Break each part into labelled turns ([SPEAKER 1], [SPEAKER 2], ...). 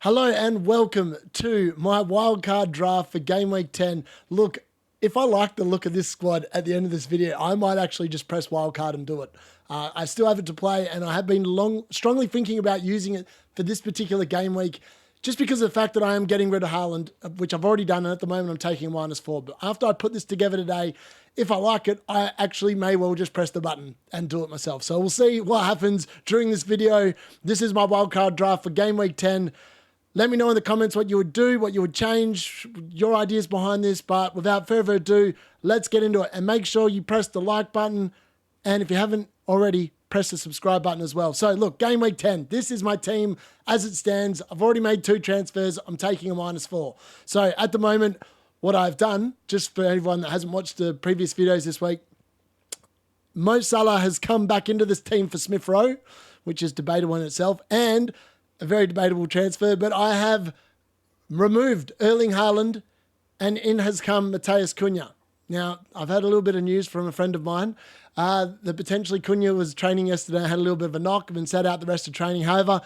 [SPEAKER 1] Hello and welcome to my wildcard draft for Game Week 10. Look, if I like the look of this squad at the end of this video, I might actually just press wildcard and do it. I still have it to play and I have been strongly thinking about using it for this particular game week just because of the fact that I am getting rid of Haaland, which I've already done, and at the moment I'm taking -4. But after I put this together today, if I like it, I actually may well just press the button and do it myself. So we'll see what happens during this video. This is my wildcard draft for Game Week 10. Let me know in the comments what you would do, what you would change, your ideas behind this. But without further ado, let's get into it. And make sure you press the like button. And if you haven't already, press the subscribe button as well. So look, Game Week 10, this is my team as it stands. I've already made 2 transfers. I'm taking a -4. So at the moment, what I've done, just for everyone that hasn't watched the previous videos this week, Mo Salah has come back into this team for Smith Rowe, which is debatable in itself, and a very debatable transfer, but I have removed Erling Haaland and in has come Matheus Cunha. Now, I've had a little bit of news from a friend of mine that potentially Cunha was training yesterday, had a little bit of a knock, and sat out the rest of training. However,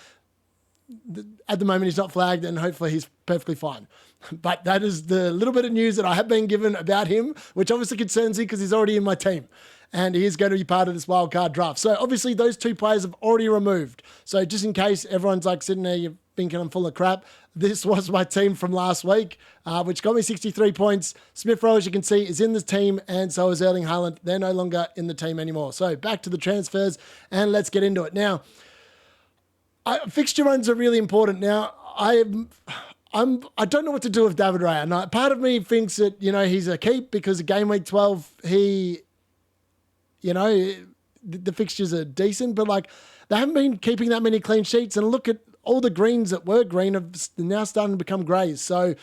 [SPEAKER 1] at the moment he's not flagged and hopefully he's perfectly fine. But that is the little bit of news that I have been given about him, which obviously concerns me because he's already in my team. And he is going to be part of this wildcard draft. So obviously those 2 players have already removed. So just in case everyone's like sitting there, you're thinking I'm full of crap, this was my team from last week, which got me 63 points. Smith Rowe, as you can see, is in the team, and so is Erling Haaland. They're no longer in the team anymore. So back to the transfers, and let's get into it. Now, fixture runs are really important. Now, I don't know what to do with David Raya. Now, part of me thinks that, he's a keep because of Game Week 12, the fixtures are decent, but they haven't been keeping that many clean sheets. And look at all the greens that were green are now starting to become greys. So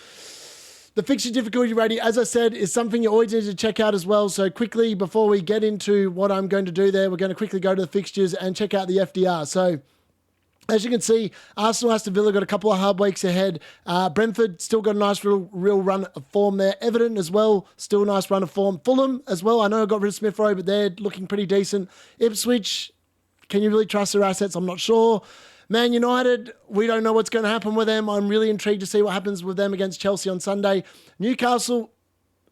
[SPEAKER 1] the fixture difficulty rating, as I said, is something you always need to check out as well. So quickly, before we get into what I'm going to do there, we're going to quickly go to the fixtures and check out the FDR. So as you can see, Arsenal, Aston Villa got a couple of hard weeks ahead. Brentford still got a nice real run of form there. Everton as well, still a nice run of form. Fulham as well. I know I got rid of Smith Rowe, but they're looking pretty decent. Ipswich, can you really trust their assets? I'm not sure. Man United, we don't know what's going to happen with them. I'm really intrigued to see what happens with them against Chelsea on Sunday. Newcastle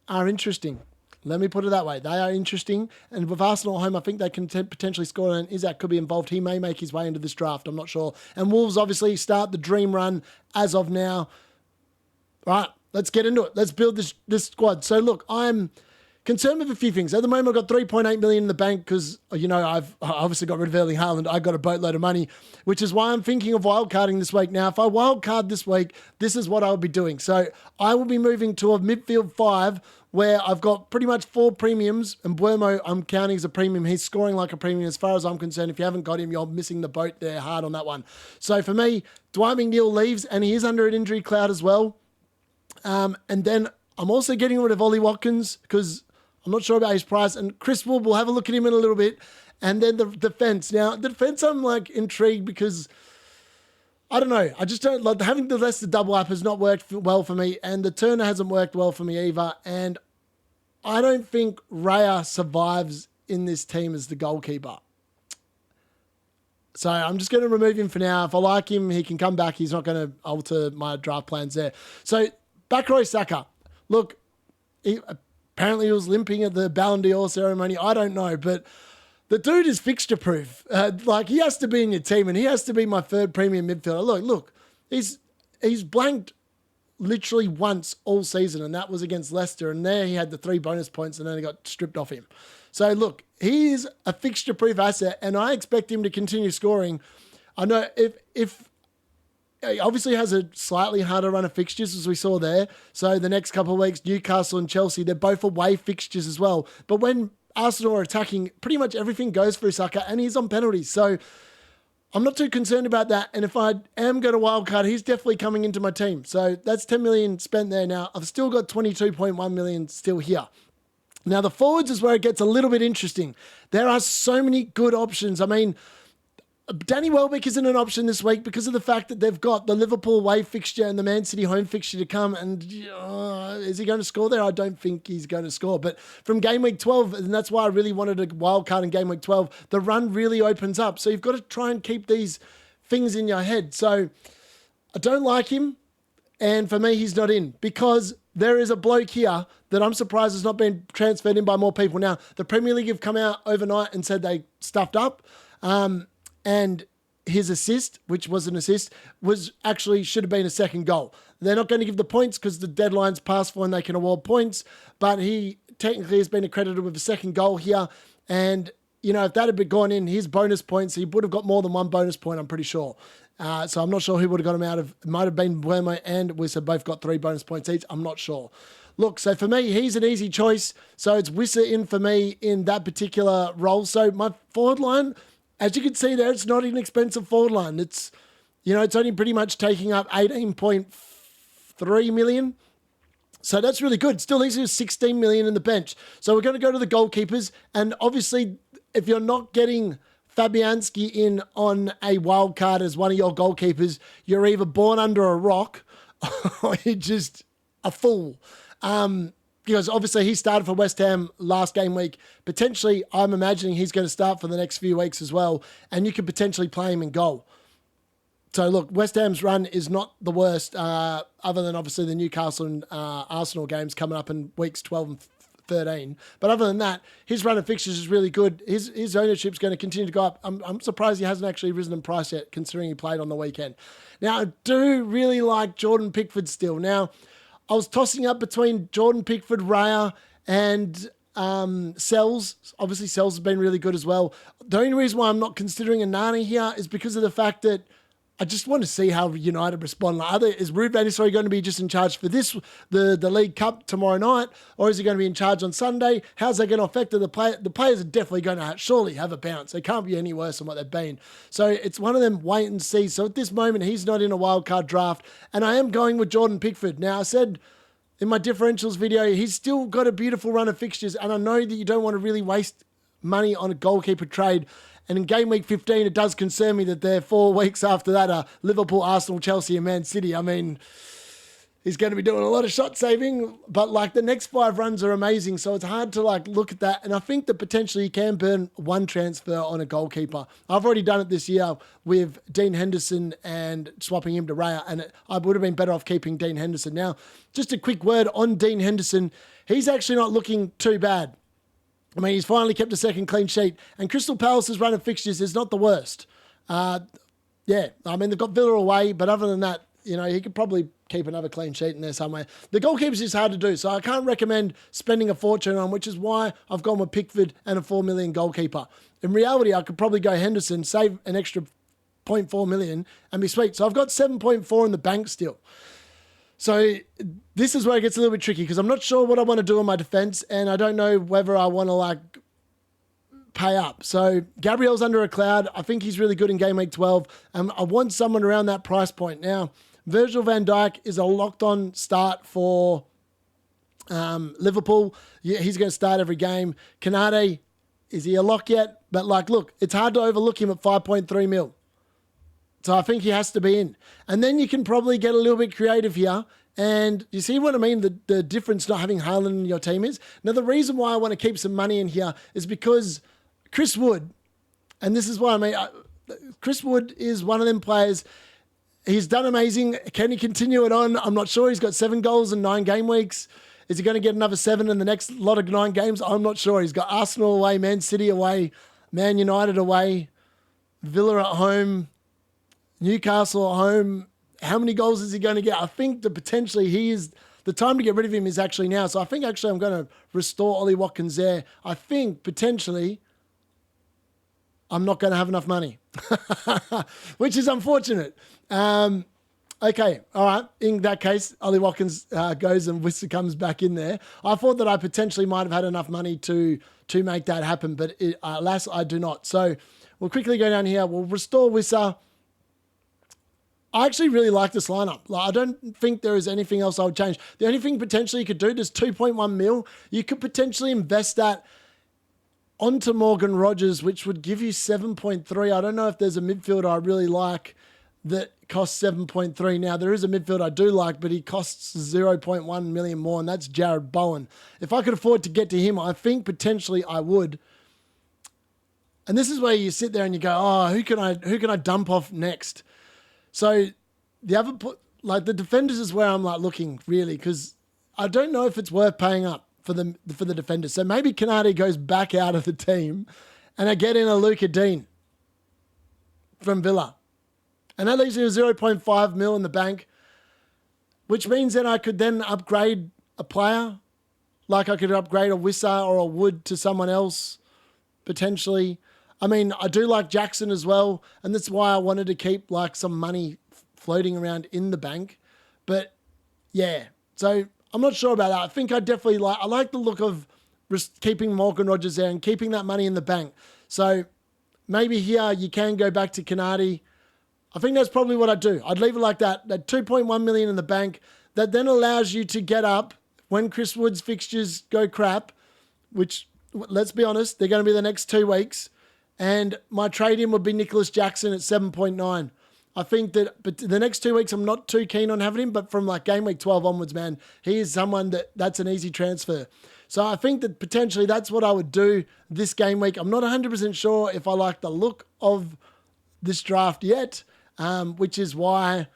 [SPEAKER 1] are interesting. Let me put it that way. They are interesting. And with Arsenal at home, I think they can potentially score, and Isaac could be involved. He may make his way into this draft. I'm not sure. And Wolves obviously start the dream run as of now. All right, let's get into it. Let's build this squad. So look, I'm concerned with a few things. At the moment, I've got 3.8 million in the bank because, I've obviously got rid of Erling Haaland. I got a boatload of money, which is why I'm thinking of wildcarding this week. Now, if I wildcard this week, this is what I will be doing. So I will be moving to a midfield 5 where I've got pretty much 4 premiums, and Buemo I'm counting as a premium. He's scoring like a premium as far as I'm concerned. If you haven't got him, you're missing the boat there hard on that one. So for me, Dwight McNeil leaves, and he is under an injury cloud as well. And then I'm also getting rid of Ollie Watkins because I'm not sure about his price. And Chris Wood, we'll have a look at him in a little bit. And then the defense. Now, the defense, I'm intrigued because I don't know. I just don't like having the Leicester double up has not worked well for me. And the Turner hasn't worked well for me either. And I don't think Raya survives in this team as the goalkeeper. So I'm just going to remove him for now. If I like him, he can come back. He's not going to alter my draft plans there. So Bukayo Saka. Look, apparently he was limping at the Ballon d'Or ceremony. I don't know, but the dude is fixture proof. He has to be in your team, and he has to be my 3rd premium midfielder. Look, he's blanked literally once all season, and that was against Leicester, and there he had the 3 bonus points, and then he got stripped off him. So look, he is a fixture proof asset, and I expect him to continue scoring. I know if he obviously has a slightly harder run of fixtures as we saw there. So the next couple of weeks, Newcastle and Chelsea, they're both away fixtures as well. But when Arsenal are attacking, pretty much everything goes through Saka, and he's on penalties. So I'm not too concerned about that. And if I am going to wildcard, he's definitely coming into my team. So that's 10 million spent there now. I've still got 22.1 million still here. Now, the forwards is where it gets a little bit interesting. There are so many good options. I mean, Danny Welbeck isn't an option this week because of the fact that they've got the Liverpool away fixture and the Man City home fixture to come. And is he going to score there? I don't think he's going to score. But from Game Week 12, and that's why I really wanted a wild card in Game Week 12, the run really opens up. So you've got to try and keep these things in your head. So I don't like him. And for me, he's not in because there is a bloke here that I'm surprised has not been transferred in by more people. Now, the Premier League have come out overnight and said they stuffed up. And his assist, which was an assist, was actually should have been a second goal. They're not going to give the points because the deadline's passed for and they can award points. But he technically has been accredited with a second goal here. And, you know, if that had been gone in, his bonus points, he would have got more than one bonus point, I'm pretty sure. So I'm not sure who would have got him out of. It might have been Buemo and Wissa both got 3 bonus points each. I'm not sure. Look, so for me, he's an easy choice. So it's Wissa in for me in that particular role. So my forward line, as you can see there, it's not an expensive forward line. It's, you know, it's only pretty much taking up 18.3 million. So that's really good. Still leaves you 16 million in the bench. So we're going to go to the goalkeepers. And obviously, if you're not getting Fabianski in on a wild card as one of your goalkeepers, you're either born under a rock or you're just a fool. Because obviously he started for West Ham last game week. Potentially, I'm imagining he's going to start for the next few weeks as well. And you could potentially play him in goal. So look, West Ham's run is not the worst, other than obviously the Newcastle and Arsenal games coming up in weeks 12 and 13. But other than that, his run of fixtures is really good. His ownership's going to continue to go up. I'm surprised he hasn't actually risen in price yet, considering he played on the weekend. Now, I do really like Jordan Pickford still. Now, I was tossing up between Jordan Pickford, Raya, and Sells. Obviously, Sells has been really good as well. The only reason why I'm not considering a Nani here is because of the fact that I just want to see how United respond. Is Ruud van Nistelrooy going to be just in charge for the League Cup tomorrow night, or is he going to be in charge on Sunday? How's that going to affect the player? The players are definitely going to surely have a bounce. They can't be any worse than what they've been. So it's one of them wait and see. So at this moment, he's not in a wildcard draft, and I am going with Jordan Pickford. Now, I said in my differentials video, he's still got a beautiful run of fixtures, and I know that you don't want to really waste money on a goalkeeper trade. And in game week 15, it does concern me that they're 4 weeks after that are Liverpool, Arsenal, Chelsea, and Man City. I mean, he's going to be doing a lot of shot saving, but like the next 5 runs are amazing. So it's hard to like look at that. And I think that potentially you can burn one transfer on a goalkeeper. I've already done it this year with Dean Henderson and swapping him to Raya. And I would have been better off keeping Dean Henderson. Now, just a quick word on Dean Henderson. He's actually not looking too bad. I mean, he's finally kept a second clean sheet. And Crystal Palace's run of fixtures is not the worst. Yeah, I mean, they've got Villa away, but other than that, you know, he could probably keep another clean sheet in there somewhere. The goalkeepers is hard to do, so I can't recommend spending a fortune on, which is why I've gone with Pickford and a 4 million goalkeeper. In reality, I could probably go Henderson, save an extra 0.4 million, and be sweet. So I've got 7.4 in the bank still. So this is where it gets a little bit tricky because I'm not sure what I want to do on my defense, and I don't know whether I want to like pay up. So Gabriel's under a cloud. I think he's really good in game week 12. I want someone around that price point. Now, Virgil van Dijk is a locked-on start for Liverpool. Yeah, he's going to start every game. Kanate, is he a lock yet? But like, look, it's hard to overlook him at 5.3 mil. So I think he has to be in. And then you can probably get a little bit creative here. And you see what I mean? The difference not having Haaland in your team is? Now, the reason why I want to keep some money in here is because Chris Wood, and this is why I mean, Chris Wood is one of them players. He's done amazing. Can he continue it on? I'm not sure. He's got 7 goals in 9 game weeks. Is he going to get another 7 in the next lot of 9 games? I'm not sure. He's got Arsenal away, Man City away, Man United away, Villa at home, Newcastle at home. How many goals is he going to get? I think that potentially the time to get rid of him is actually now. So I think actually I'm going to restore Ollie Watkins there. I think potentially I'm not going to have enough money, which is unfortunate. Okay, all right. In that case, Ollie Watkins goes and Wissa comes back in there. I thought that I potentially might have had enough money to make that happen, but alas, I do not. So we'll quickly go down here. We'll restore Wissa. I actually really like this lineup. Like, I don't think there is anything else I would change. The only thing potentially you could do, there's 2.1 mil. You could potentially invest that onto Morgan Rogers, which would give you 7.3. I don't know if there's a midfielder I really like that costs 7.3. Now, there is a midfielder I do like, but he costs 0.1 million more, and that's Jared Bowen. If I could afford to get to him, I think potentially I would. And this is where you sit there and you go, oh, who can I dump off next? So the other, like the defenders is where I'm like looking really, because I don't know if it's worth paying up for the defenders. So maybe Canati goes back out of the team and I get in a Luca Dean from Villa. And that leaves me with 0.5 mil in the bank, which means that I could then upgrade a player. Like I could upgrade a Wissa or a Wood to someone else, potentially. I mean, I do like Jackson as well, and that's why I wanted to keep like some money floating around in the bank. But yeah, so I'm not sure about that. I think I definitely like the look of keeping Morgan Rogers there and keeping that money in the bank. So maybe here you can go back to Canati. I think that's probably what I'd do. I'd leave it like that 2.1 million in the bank. That then allows you to get up when Chris Wood's fixtures go crap, which, let's be honest, they're going to be the next 2 weeks. And my trade-in would be Nicholas Jackson at 7.9. I think that but the next 2 weeks, I'm not too keen on having him, but from like game week 12 onwards, man, he is someone that's an easy transfer. So I think that potentially that's what I would do this game week. I'm not 100% sure if I like the look of this draft yet, which is why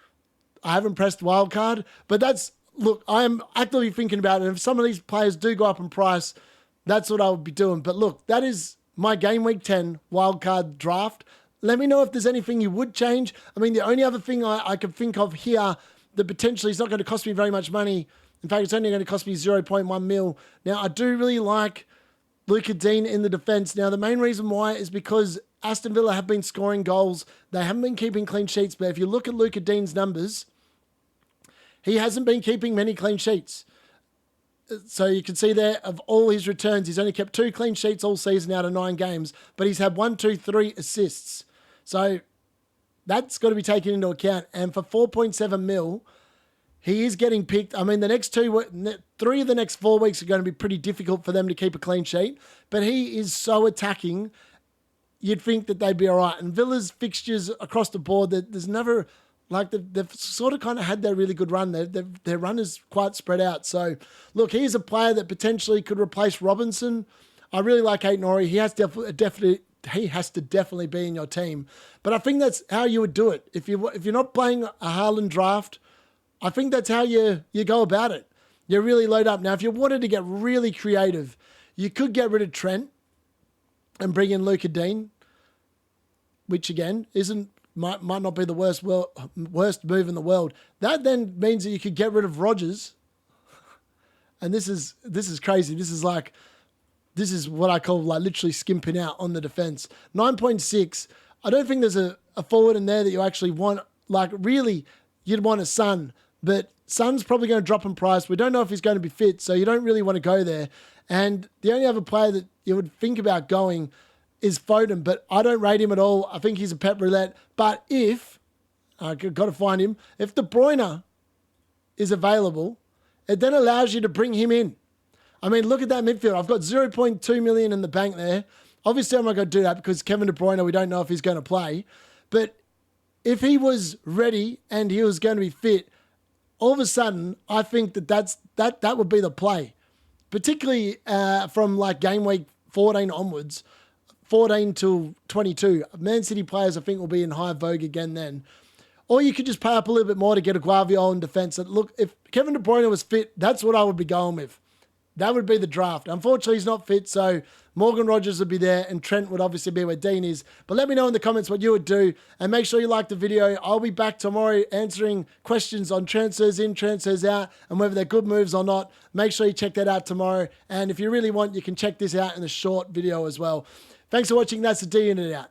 [SPEAKER 1] I haven't pressed wildcard. But look, I'm actively thinking about it. And if some of these players do go up in price, that's what I would be doing. But look, that is my game week 10 wildcard draft. Let me know if there's anything you would change. I mean, the only other thing I could think of here that potentially is not going to cost me very much money. In fact, it's only going to cost me 0.1 mil. Now, I do really like Luca Dean in the defence. Now, the main reason why is because Aston Villa have been scoring goals. They haven't been keeping clean sheets. But if you look at Luca Dean's numbers, he hasn't been keeping many clean sheets. So you can see there, of all his returns, he's only kept 2 clean sheets all season out of 9 games, but he's had 1, 2, 3 assists. So that's got to be taken into account. And for 4.7 mil, he is getting picked. I mean, the next 3 of the next 4 weeks are going to be pretty difficult for them to keep a clean sheet, but he is so attacking, you'd think that they'd be all right. And Villa's fixtures across the board, there's never... Like they've sort of kind of had their really good run. Their run is quite spread out. So, look, he's a player that potentially could replace Robinson. I really like Aït-Nouri. He has to definitely be in your team. But I think that's how you would do it. If you're not playing a Haaland draft, I think that's how you go about it. You really load up. Now, if you wanted to get really creative, you could get rid of Trent and bring in Luca Dean, which again might not be the worst move in the world. That then means that you could get rid of Rodgers. And this is crazy. This is what I call like literally skimping out on the defense. 9.6. I don't think there's a forward in there that you actually want. Like really, you'd want a Son, but Son's probably going to drop in price. We don't know if he's going to be fit, so you don't really want to go there. And the only other player that you would think about going is Foden, but I don't rate him at all. I think he's a pep roulette. But if, I've got to find him, if De Bruyne is available, it then allows you to bring him in. I mean, look at that midfield. I've got 0.2 million in the bank there. Obviously, I'm not going to do that because Kevin De Bruyne, we don't know if he's going to play. But if he was ready and he was going to be fit, all of a sudden, I think that would be the play. Particularly from like game week 14 onwards. 14 till 22. Man City players, I think, will be in high vogue again then. Or you could just pay up a little bit more to get a Guardiola in defence. Look, if Kevin De Bruyne was fit, that's what I would be going with. That would be the draft. Unfortunately, he's not fit, so Morgan Rogers would be there, and Trent would obviously be where Dean is. But let me know in the comments what you would do, and make sure you like the video. I'll be back tomorrow answering questions on transfers in, transfers out, and whether they're good moves or not. Make sure you check that out tomorrow. And if you really want, you can check this out in a short video as well. Thanks for watching. That's the D Unit out.